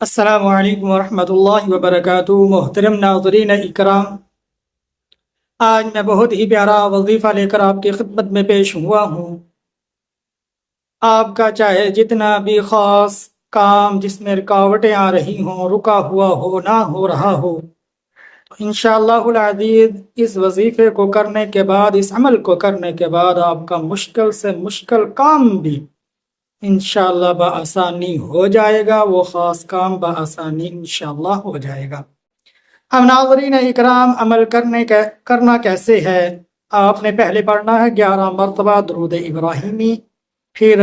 السلام علیکم ورحمۃ اللہ وبرکاتہ۔ محترم ناظرین اکرام، آج میں بہت ہی پیارا وظیفہ لے کر آپ کی خدمت میں پیش ہوا ہوں۔ آپ کا چاہے جتنا بھی خاص کام جس میں رکاوٹیں آ رہی ہوں، رکا ہوا ہو، نہ ہو رہا ہو، انشاءاللہ العزیز اس وظیفے کو کرنے کے بعد، اس عمل کو کرنے کے بعد آپ کا مشکل سے مشکل کام بھی انشاءاللہ بآسانی ہو جائے گا، وہ خاص کام بآسانی انشاءاللہ ہو جائے گا۔ اب ناظرین اکرام، عمل کرنا کیسے ہے؟ آپ نے پہلے پڑھنا ہے 11 مرتبہ درود ابراہیمی، پھر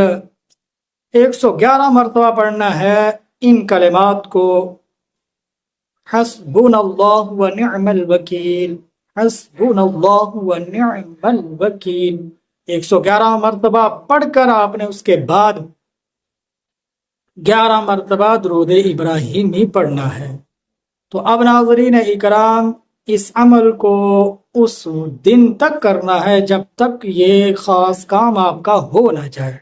111 مرتبہ پڑھنا ہے ان کلمات کو: حسبنا اللہ ونعم الوکیل، حسبنا اللہ ونعم الوکیل۔ 111 مرتبہ پڑھ کر آپ نے اس کے بعد 11 مرتبہ درود ابراہیمی پڑھنا ہے۔ تو اب ناظرین اکرام، اس عمل کو اس دن تک کرنا ہے جب تک یہ خاص کام آپ کا ہو نہ جائے،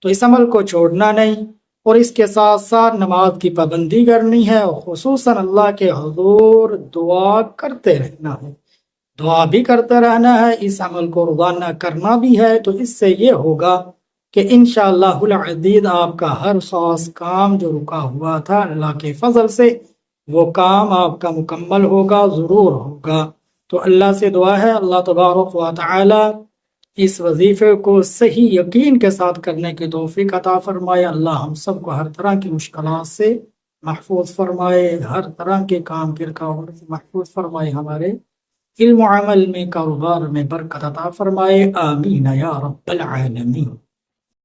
تو اس عمل کو چھوڑنا نہیں، اور اس کے ساتھ ساتھ نماز کی پابندی کرنی ہے، اور خصوصاً اللہ کے حضور دعا کرتے رہنا ہے، دعا بھی کرتے رہنا ہے، اس عمل کو روزانہ کرنا بھی ہے۔ تو اس سے یہ ہوگا کہ انشاءاللہ العزیز آپ کا ہر خاص کام جو رکا ہوا تھا، اللہ کے فضل سے وہ کام آپ کا مکمل ہوگا، ضرور ہوگا۔ تو اللہ سے دعا ہے اللہ تبارک و تعالی اس وظیفے کو صحیح یقین کے ساتھ کرنے کی توفیق عطا فرمائے۔ اللہ ہم سب کو ہر طرح کی مشکلات سے محفوظ فرمائے، ہر طرح کے کام کی رکاوٹ سے محفوظ فرمائے، ہمارے علم و عمل میں، کاروبار میں برکت عطا فرمائے، آمین یا رب العالمین۔